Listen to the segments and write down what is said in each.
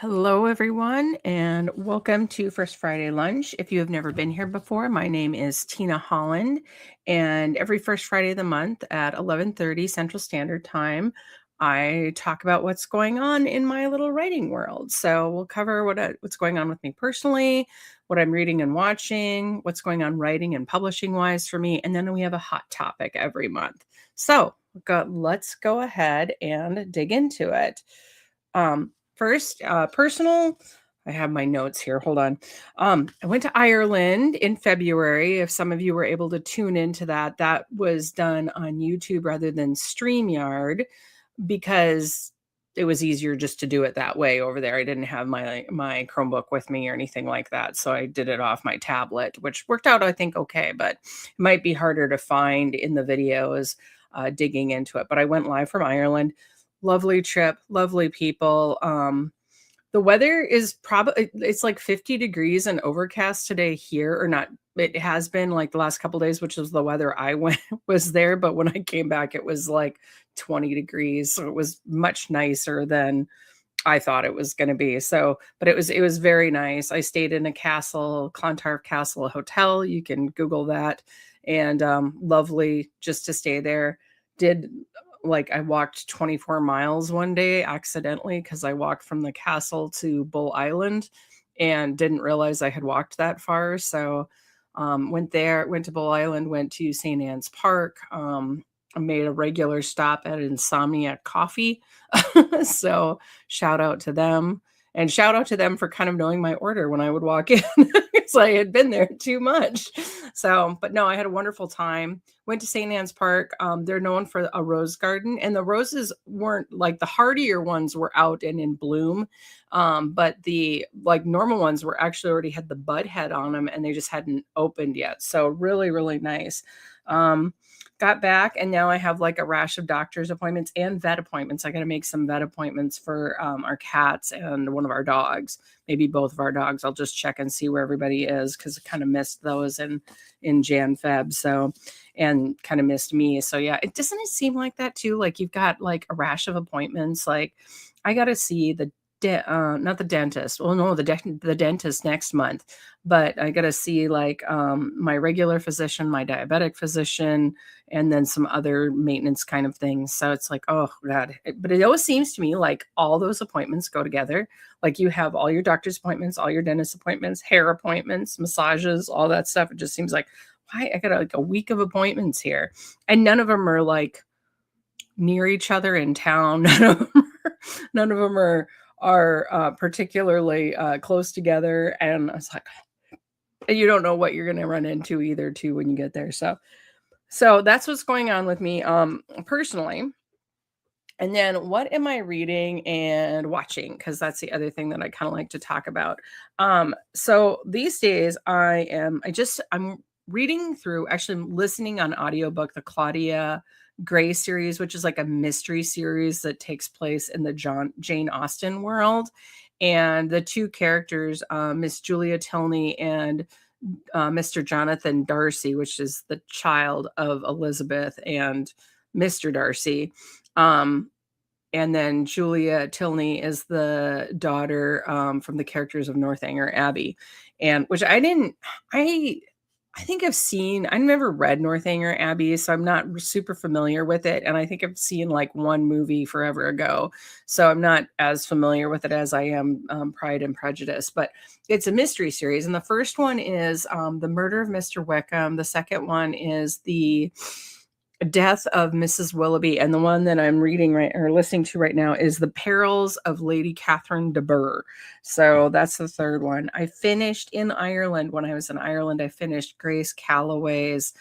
Hello, everyone, and welcome to First Friday Lunch. If you have never been here before, my name is Tina Holland, and every first Friday of the month at 11:30 Central Standard Time, I talk about what's going on in my little writing world. So we'll cover what's going on with me personally, what I'm reading and watching, what's going on writing and publishing wise for me, and then we have a hot topic every month. So let's go ahead and dig into it. First, personal. I have my notes here. Hold on. I went to Ireland in February. If some of you were able to tune into that, that was done on YouTube rather than StreamYard because it was easier just to do it that way over there. I didn't have my Chromebook with me or anything like that, so I did it off my tablet, which worked out, I think, okay. But it might be harder to find in the videos digging into it. But I went live from Ireland. Lovely trip, lovely people. The weather is probably it's like 50 degrees and overcast today here, or not. It has been like the last couple days, which is the weather I went was there. But when I came back, it was like 20 degrees. So it was much nicer than I thought it was going to be. So, but it was very nice. I stayed in a castle, Clontarf Castle Hotel. You can Google that, and lovely just to stay there. Did like I walked 24 miles one day accidentally because I walked from the castle to Bull Island and didn't realize I had walked that far. So went there, went to Bull Island, went to St. Anne's Park. I made a regular stop at Insomnia Coffee. So shout out to them. And shout out to them for kind of knowing my order when I would walk in because I had been there too much. So, but no, I had a wonderful time. Went to St. Anne's Park. They're known for a rose garden, and the roses weren't like the hardier ones were out and in bloom. But the like normal ones were actually already had the bud head on them and they just hadn't opened yet. So really, really nice. Got back and now I have like a rash of doctor's appointments and vet appointments. I got to make some vet appointments for our cats and one of our dogs, maybe both of our dogs. I'll just check and see where everybody is because I kind of missed those in Jan Feb. So, and kind of missed me. So yeah, doesn't it seem like that too? Like you've got like a rash of appointments. Like I got to see not the dentist. Well, no, the dentist next month, but I got to see like my regular physician, my diabetic physician, and then some other maintenance kind of things. So it's like, oh God. But it always seems to me like all those appointments go together. Like you have all your doctor's appointments, all your dentist appointments, hair appointments, massages, all that stuff. It just seems like, why I got like a week of appointments here. And none of them are like near each other in town. None of them are particularly close together. And I was like, you don't know what you're going to run into either too when you get there. So that's what's going on with me personally. And then what am I reading and watching? Because that's the other thing that I kind of like to talk about. So these days I'm reading through, actually listening on audiobook, the Claudia Gray series, which is like a mystery series that takes place in the Jane Austen world. And the two characters, Miss Julia Tilney and Mr. Jonathan Darcy, which is the child of Elizabeth and Mr. Darcy. And then Julia Tilney is the daughter from the characters of Northanger Abbey, and which I think I've never read Northanger Abbey, so I'm not super familiar with it. And I think I've seen like one movie forever ago. So I'm not as familiar with it as I am Pride and Prejudice. But it's a mystery series. And the first one is The Murder of Mr. Wickham. The second one is The Death of Mrs. Willoughby. And the one that I'm listening to right now is The Perils of Lady Catherine de Burgh. So that's the third one. I finished in Ireland. When I was in Ireland, I finished Grace Calloway's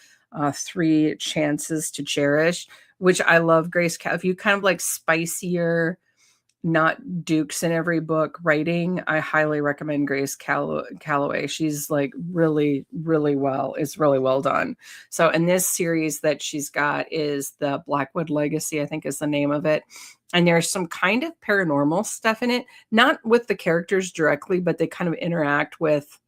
Three Chances to Cherish, which I love. If you kind of like spicier, not dukes in every book writing, I highly recommend Grace Calloway. She's like really, really it's really well done. So, and this series that she's got is the Blackwood Legacy, I think is the name of it. And there's some kind of paranormal stuff in it, not with the characters directly, but they kind of interact with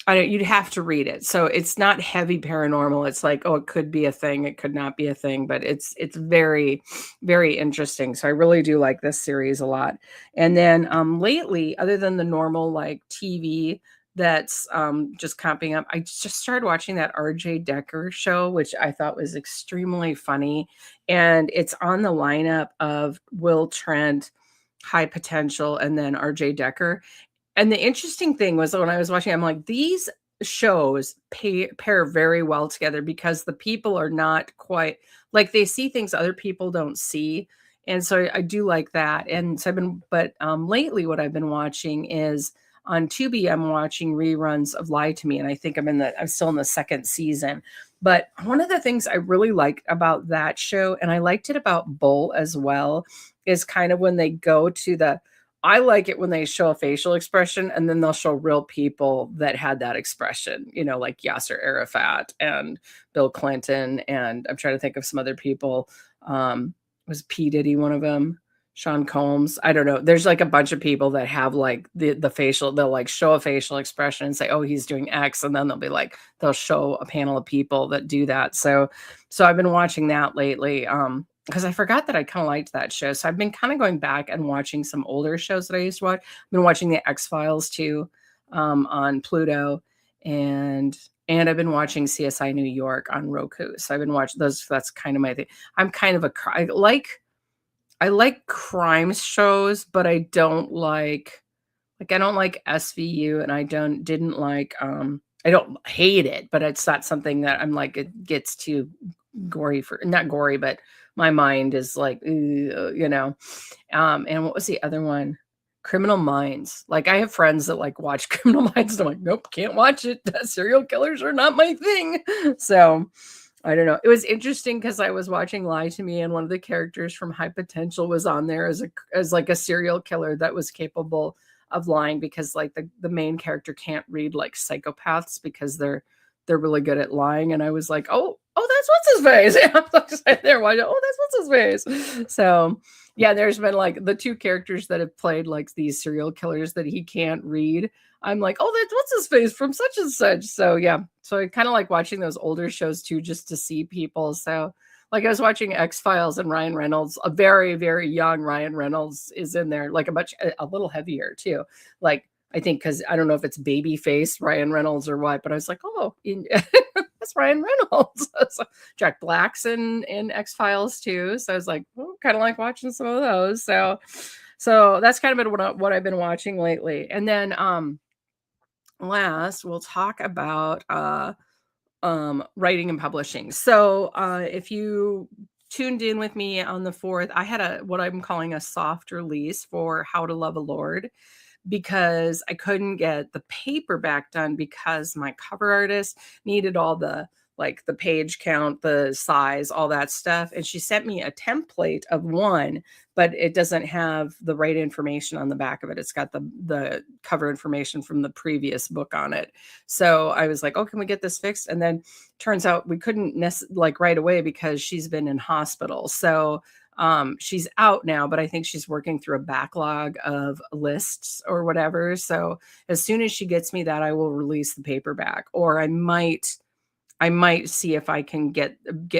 I don't you'd have to read it. So it's not heavy paranormal. It's like, oh, it could be a thing, it could not be a thing, but it's very, very interesting. So I really do like this series a lot. And then lately, other than the normal like TV that's just comping up, I just started watching that RJ Decker show, which I thought was extremely funny. And it's on the lineup of Will Trent, High Potential, and then RJ Decker. And the interesting thing was when I was watching, I'm like, these shows pair very well together because the people are not quite like they see things other people don't see. And so I do like that. And so I've been, but lately, what I've been watching is on Tubi, I'm watching reruns of Lie to Me. And I think I'm still in the second season. But one of the things I really like about that show, and I liked it about Bull as well, is kind of when they go to I like it when they show a facial expression and then they'll show real people that had that expression, like Yasser Arafat and Bill Clinton. And I'm trying to think of some other people. Was P. Diddy one of them? Sean Combs? I don't know. There's like a bunch of people that have like the facial, they'll like show a facial expression and say, oh, he's doing X. And then they'll show a panel of people that do that. So I've been watching that lately. Because I forgot that I kind of liked that show. So I've been kind of going back and watching some older shows that I used to watch. I've been watching the X-Files too, on Pluto, and I've been watching CSI New York on Roku. So I've been watching those. That's kind of my thing. I'm kind of I like crime shows, but I don't like I don't like SVU, and didn't like I don't hate it, but it's not something that I'm like it gets too gory for not gory, but my mind is like, and what was the other one? Criminal Minds. Like I have friends that like watch Criminal Minds. And I'm like, nope, can't watch it. Serial killers are not my thing. So I don't know. It was interesting because I was watching Lie to Me, and one of the characters from High Potential was on there as like a serial killer that was capable of lying because like the main character can't read like psychopaths because they're really good at lying. And I was like, oh, that's what's his face. And I'm like there watching, oh, that's what's his face. So yeah, there's been like the two characters that have played like these serial killers that he can't read. I'm like, oh, that's what's his face from such and such. So yeah, so I kind of like watching those older shows too, just to see people. So like I was watching X-Files, and Ryan Reynolds, a very, very young Ryan Reynolds is in there, like a little heavier too. Like I think because I don't know if it's baby face Ryan Reynolds or what, but I was like, oh, that's Ryan Reynolds. So Jack Black's in X-Files too. So I was like, oh, kind of like watching some of those. So that's kind of been what I've been watching lately. And then last we'll talk about writing and publishing. So if you tuned in with me on the 4th, I had what I'm calling a soft release for How to Love a Lord, because I couldn't get the paperback done because my cover artist needed all the page count, the size, all that stuff. And she sent me a template of one, but it doesn't have the right information on the back of it. It's got the cover information from the previous book on it. So I was like, oh, can we get this fixed? And then turns out we couldn't right away because she's been in hospital. So she's out now, but I think she's working through a backlog of lists or whatever. So as soon as she gets me that, I will release the paperback, or I might see if I can get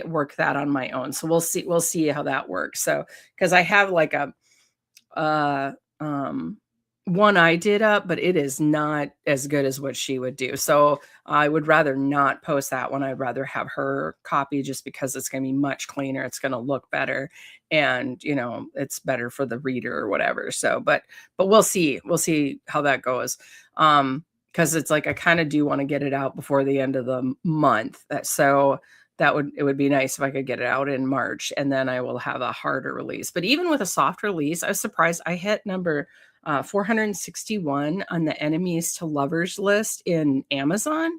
work that on my own. So we'll see how that works. So because I have like a one I did up, but it is not as good as what she would do. So I would rather not post that one. I'd rather have her copy, just because it's going to be much cleaner. It's going to look better, and it's better for the reader or whatever. So, but we'll see how that goes. Because it's like I kind of do want to get it out before the end of the month. So it would be nice if I could get it out in March, and then I will have a harder release. But even with a soft release, I was surprised I hit number 461 on the enemies to lovers list in Amazon,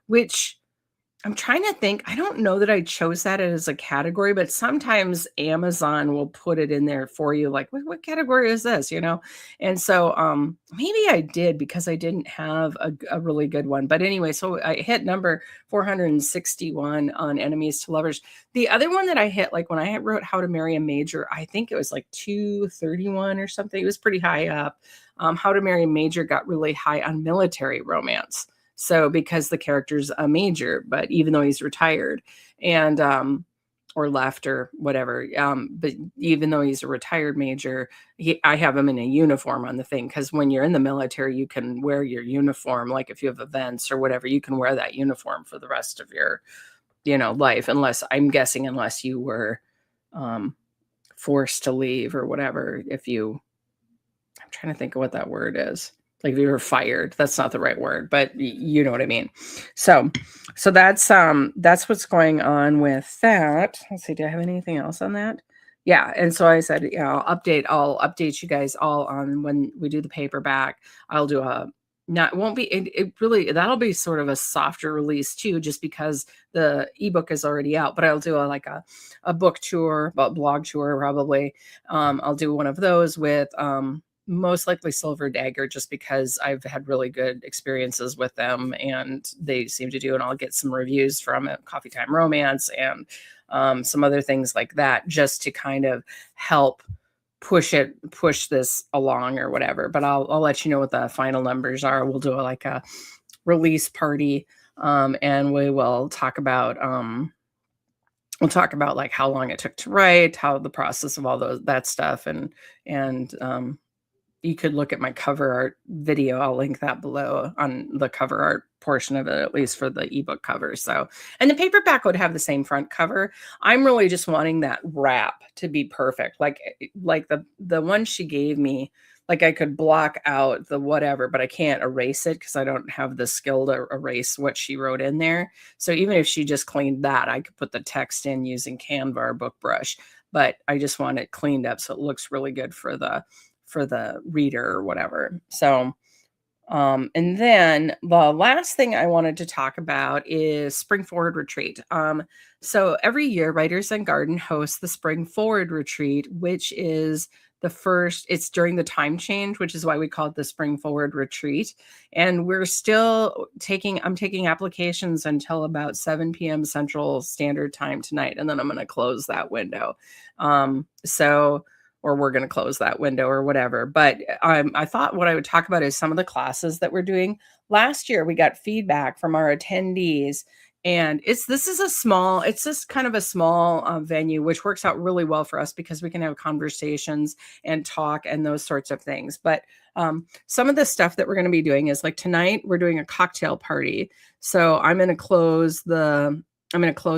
which I'm trying to think. I don't know that I chose that as a category, but sometimes Amazon will put it in there for you. Like, what category is this? And so maybe I did because I didn't have a really good one. But anyway, so I hit number 461 on enemies to lovers. The other one that I hit, like when I wrote How to Marry a Major, I think it was like 231 or something. It was pretty high up. How to Marry a Major got really high on military romance. So because the character's a major, but even though he's retired and or left or whatever, but even though he's a retired major, I have him in a uniform on the thing, because when you're in the military, you can wear your uniform. Like if you have events or whatever, you can wear that uniform for the rest of your, life, unless I'm guessing, unless you were forced to leave or whatever. I'm trying to think of what that word is. Like if you were fired, that's not the right word, but you know what I mean. So that's what's going on with that. Let's see, do I have anything else on that? Yeah, and so I said, I'll update you guys all on when we do the paperback. I'll do a not it won't be it really, that'll be sort of a softer release too, just because the ebook is already out, but I'll do a book tour, a blog tour probably. I'll do one of those with most likely Silver Dagger, just because I've had really good experiences with them and they seem to do, and I'll get some reviews from it, Coffee Time Romance, and some other things like that, just to kind of help push this along or whatever. But I'll let you know what the final numbers are. We'll do a release party, and we will talk about like how long it took to write, how the process of all that stuff, and you could look at my cover art video. I'll link that below on the cover art portion of it, at least for the ebook cover. So, and the paperback would have the same front cover. I'm really just wanting that wrap to be perfect. Like the one she gave me, like I could block out the whatever, but I can't erase it because I don't have the skill to erase what she wrote in there. So even if she just cleaned that, I could put the text in using Canva or Book Brush, but I just want it cleaned up so it looks really good for the reader or whatever. So, and then the last thing I wanted to talk about is Spring Forward Retreat. So every year, Writers and Garden hosts the Spring Forward Retreat, which is it's during the time change, which is why we call it the Spring Forward Retreat. And we're still I'm taking applications until about 7 p.m. Central Standard Time tonight. And then I'm going to close that window. Or we're going to close that window or whatever. But I thought what I would talk about is some of the classes that we're doing. Last year, we got feedback from our attendees, and it's just kind of a small venue, which works out really well for us because we can have conversations and talk and those sorts of things. But some of the stuff that we're going to be doing is, like, tonight we're doing a cocktail party. So I'm going to close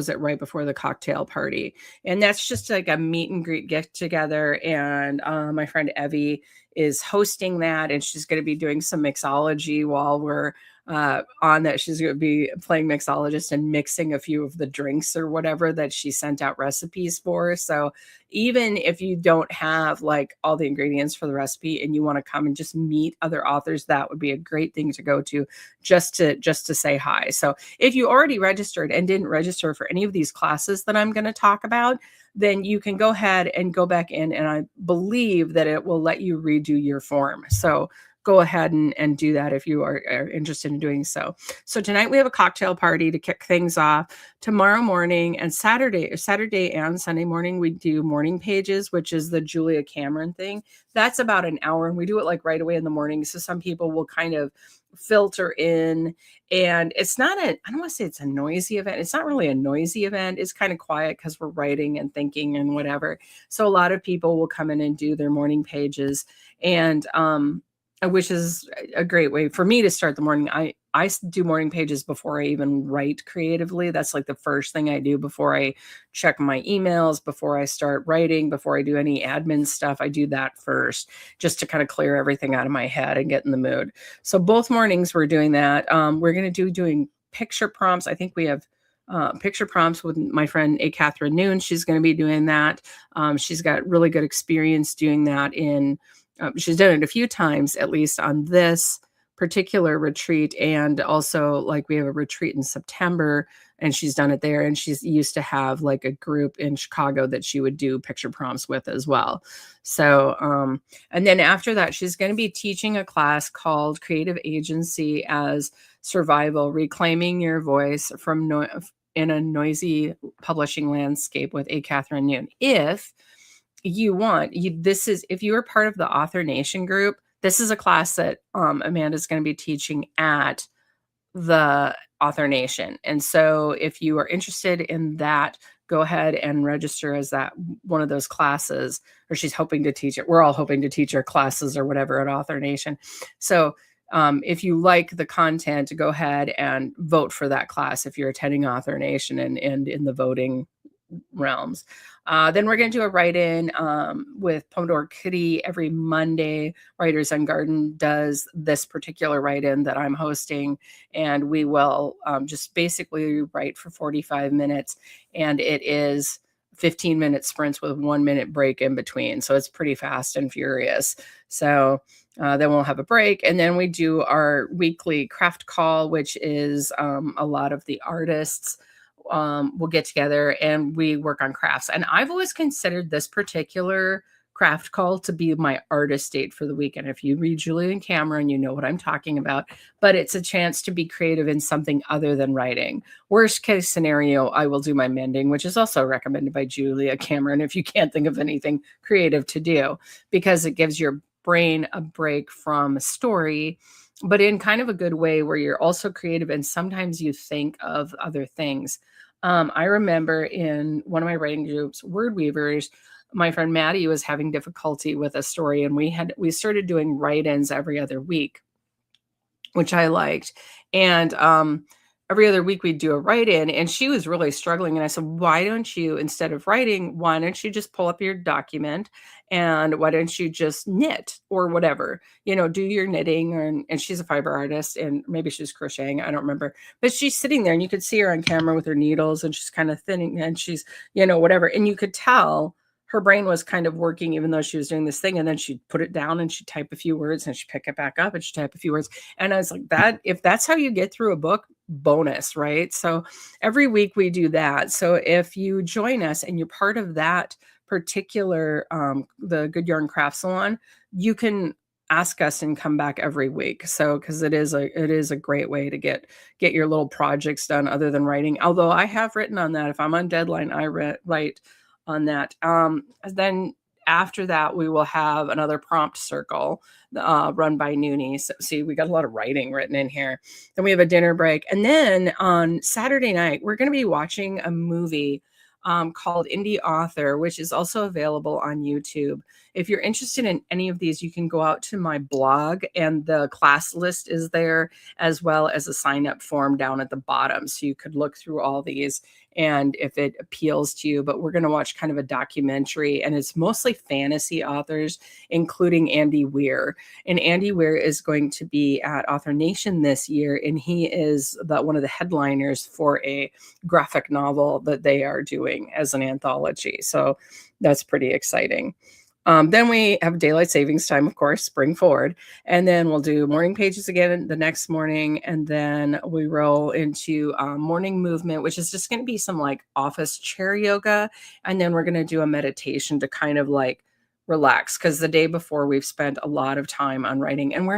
it right before the cocktail party. And that's just like a meet and greet get together. And my friend Evie is hosting that. And she's going to be doing some mixology while we're on that. She's going to be playing mixologist and mixing a few of the drinks or whatever that she sent out recipes for. So even if you don't have like all the ingredients for the recipe and you want to come and just meet other authors, that would be a great thing to go to just to say hi. So if you already registered and didn't register for any of these classes that I'm going to talk about, then you can go ahead and go back in, and I believe that it will let you redo your form. So go ahead and do that if you are interested in doing so. So tonight we have a cocktail party to kick things off. Tomorrow morning and Saturday and Sunday morning, we do morning pages, which is the Julia Cameron thing. That's about an hour, and we do it like right away in the morning. So some people will kind of filter in, and it's not I don't want to say it's a noisy event. It's not really a noisy event. It's kind of quiet because we're writing and thinking and whatever. So a lot of people will come in and do their morning pages, and which is a great way for me to start the morning. I do morning pages before I even write creatively. That's like the first thing I do before I check my emails, before I start writing, before I do any admin stuff. I do that first just to kind of clear everything out of my head and get in the mood. So both mornings we're doing that. We're going to doing picture prompts. I think we have picture prompts with my friend A. Catherine Noon. She's going to be doing that. She's got really good experience doing that she's done it a few times, at least on this particular retreat. And also, like, we have a retreat in September and she's done it there. And she's used to have like a group in Chicago that she would do picture prompts with as well. So, and then after that, she's going to be teaching a class called Creative Agency as Survival, Reclaiming Your Voice in a Noisy Publishing Landscape with A. Catherine Noon. If you want, if you are part of the Author Nation group, this is a class that Amanda's going to be teaching at the Author Nation. And so if you are interested in that, go ahead and register as that one of those classes, or she's hoping to teach it. We're all hoping to teach our classes or whatever at Author Nation. So if you like the content, go ahead and vote for that class if you're attending Author Nation and in the voting realms. Then we're going to do a write-in with Pomodoro Kitty every Monday. Writers on Garden does this particular write-in that I'm hosting, and we will just basically write for 45 minutes, and it is 15-minute sprints with 1-minute break in between. So it's pretty fast and furious. So then we'll have a break, and then we do our weekly craft call, which is a lot of the artists we'll get together and we work on crafts. And I've always considered this particular craft call to be my artist date for the weekend. If you read Julian Cameron, you know what I'm talking about, but it's a chance to be creative in something other than writing. Worst case scenario, I will do my mending, which is also recommended by Julia Cameron if you can't think of anything creative to do, because it gives your brain a break from a story, but in kind of a good way where you're also creative and sometimes you think of other things. I remember in one of my writing groups, Word Weavers, my friend Maddie was having difficulty with a story, and we started doing write-ins every other week, which I liked. And every other week we'd do a write-in, and she was really struggling. And I said, why don't you, instead of writing, why don't you just pull up your document and why don't you just knit or whatever, do your knitting. And she's a fiber artist, and maybe she's crocheting, I don't remember, but she's sitting there and you could see her on camera with her needles and she's kind of thinning and she's, whatever. And you could tell her brain was kind of working even though she was doing this thing. And then she'd put it down and she'd type a few words and she'd pick it back up and she'd type a few words. And I was like, if that's how you get through a book, bonus, right? So every week we do that. So if you join us and you're part of that particular, the Good Yarn Craft Salon, you can ask us and come back every week. So, cause it is a great way to get your little projects done other than writing. Although I have written on that. If I'm on deadline, I write on that. Then after that, we will have another prompt circle run by Noonie. So see, we got a lot of writing written in here. Then we have a dinner break. And then on Saturday night, we're going to be watching a movie called Indie Author, which is also available on YouTube. If you're interested in any of these, you can go out to my blog and the class list is there, as well as a sign up form down at the bottom. So you could look through all these and if it appeals to you. But we're going to watch kind of a documentary, and it's mostly fantasy authors, including Andy Weir. And Andy Weir is going to be at Author Nation this year, and he is one of the headliners for a graphic novel that they are doing as an anthology. So that's pretty exciting. Then we have daylight savings time, of course, spring forward. And then we'll do morning pages again the next morning. And then we roll into morning movement, which is just going to be some like office chair yoga. And then we're going to do a meditation to kind of like relax, because the day before we've spent a lot of time on writing, and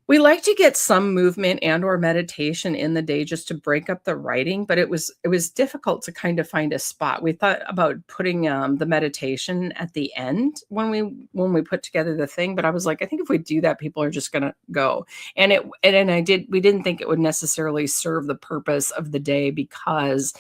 we like to get some movement and or meditation in the day just to break up the writing, but it was difficult to kind of find a spot. We thought about putting the meditation at the end when we put together the thing, but I was like, I think if we do that, people are just going to go. And we didn't think it would necessarily serve the purpose of the day, because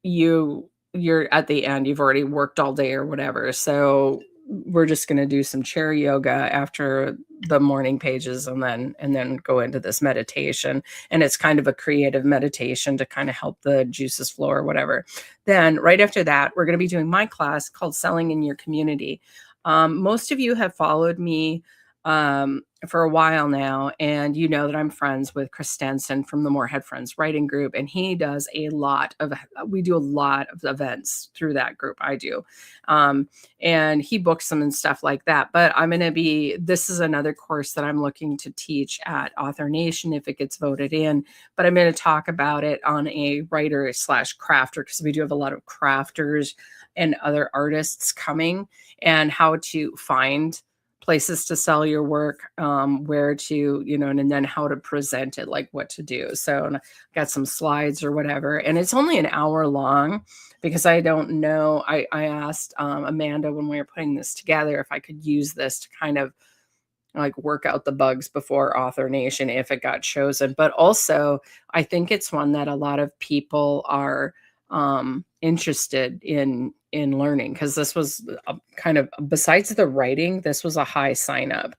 you're at the end, you've already worked all day or whatever. So we're just going to do some chair yoga after the morning pages and then go into this meditation. And it's kind of a creative meditation to kind of help the juices flow or whatever. Then right after that, we're going to be doing my class called Selling in Your Community. Most of you have followed me for a while now, and you know that I'm friends with Chris Stenson from the Morehead Friends writing group, and we do a lot of events through that group. I do. And he books them and stuff like that. But this is another course that I'm looking to teach at Author Nation if it gets voted in, but I'm going to talk about it on a writer/crafter, because we do have a lot of crafters and other artists coming, and how to find places to sell your work, where to, and then how to present it, like what to do. So I got some slides or whatever, and it's only an hour long, because I don't know. I asked Amanda when we were putting this together if I could use this to kind of like work out the bugs before Author Nation if it got chosen. But also, I think it's one that a lot of people are interested in learning, because this was kind of, besides the writing, this was a high sign up.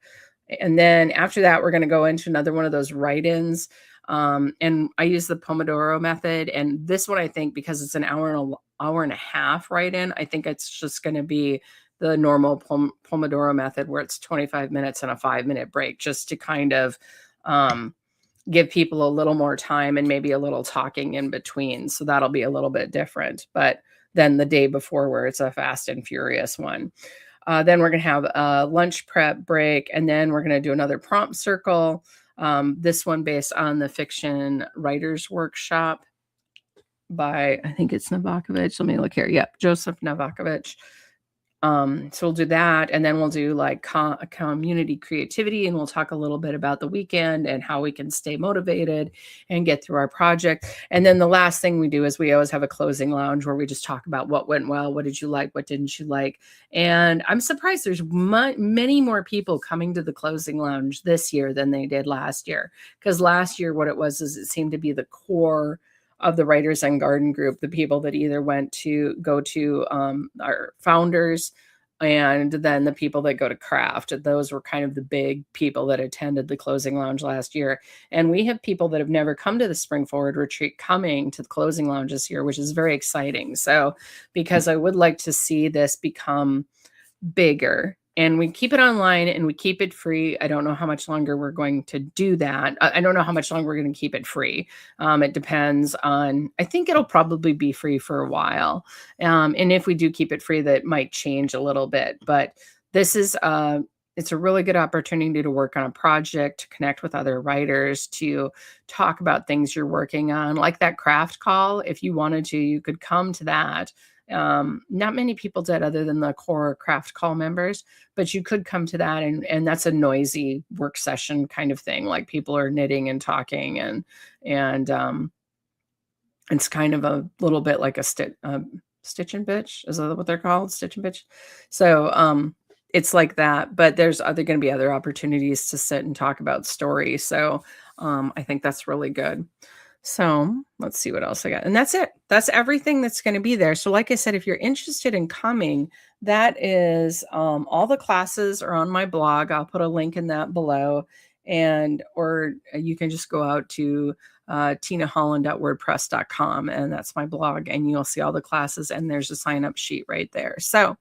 And then after that, we're going to go into another one of those write-ins. And I use the Pomodoro method. And this one, I think, because it's an hour and a half write-in, I think it's just going to be the normal Pomodoro method, where it's 25 minutes and a 5-minute break, just to kind of give people a little more time and maybe a little talking in between. So that'll be a little bit different. But then the day before, where it's a fast and furious one. Then we're going to have a lunch prep break, and then we're going to do another prompt circle. This one based on the Fiction Writers Workshop by, I think it's Novakovich. Let me look here. Yep, Joseph Novakovich. So we'll do that, and then we'll do like community creativity, and we'll talk a little bit about the weekend and how we can stay motivated and get through our project. And then the last thing we do is we always have a closing lounge, where we just talk about what went well, what did you like, what didn't you like. And I'm surprised there's many more people coming to the closing lounge this year than they did last year, because last year what it was is it seemed to be the core of the Writers and Garden group, the people that either went to go to our founders, and then the people that go to craft. Those were kind of the big people that attended the closing lounge last year. And we have people that have never come to the Spring Forward retreat coming to the closing lounge this year, which is very exciting. So, because I would like to see this become bigger, and we keep it online and we keep it free. I don't know how much longer we're going to do that. I don't know how much longer we're going to keep it free. It depends on, I think it'll probably be free for a while. And if we do keep it free, that might change a little bit. But this is, it's a really good opportunity to work on a project, to connect with other writers, to talk about things you're working on, like that craft call. If you wanted to, you could come to that. Not many people did, other than the core craft call members, but you could come to that, and that's a noisy work session kind of thing. Like, people are knitting and talking, and it's kind of a little bit like a stitch and bitch. Is that what they're called? Stitch and bitch. So it's like that, but there's going to be other opportunities to sit and talk about story. So I think that's really good. So let's see what else I got. And that's it. That's everything that's going to be there. So like I said, if you're interested in coming, that is all the classes are on my blog. I'll put a link in that below. Or you can just go out to tinaholland.wordpress.com, and that's my blog, and you'll see all the classes, and there's a sign-up sheet right there. So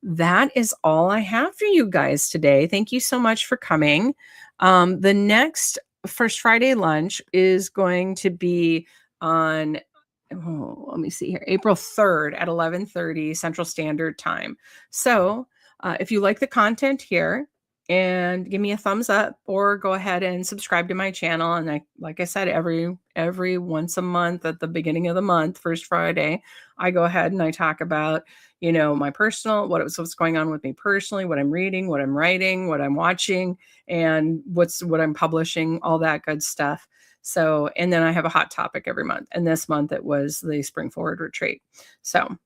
that is all I have for you guys today. Thank you so much for coming. The next First Friday lunch is going to be on, let me see here, April 3rd at 11:30 Central Standard Time. So if you like the content here, and give me a thumbs up, or go ahead and subscribe to my channel. And like I said, every once a month at the beginning of the month, First Friday, I go ahead and I talk about, my personal, what's going on with me personally, what I'm reading, what I'm writing, what I'm watching, and what I'm publishing, all that good stuff. So, and then I have a hot topic every month. And this month it was the Spring Forward retreat. So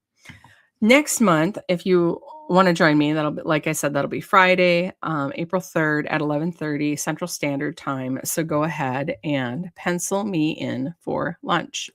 next month, if you want to join me, that'll be, like I said, that'll be Friday, April 3rd at 11:30 Central Standard Time. So go ahead and pencil me in for lunch.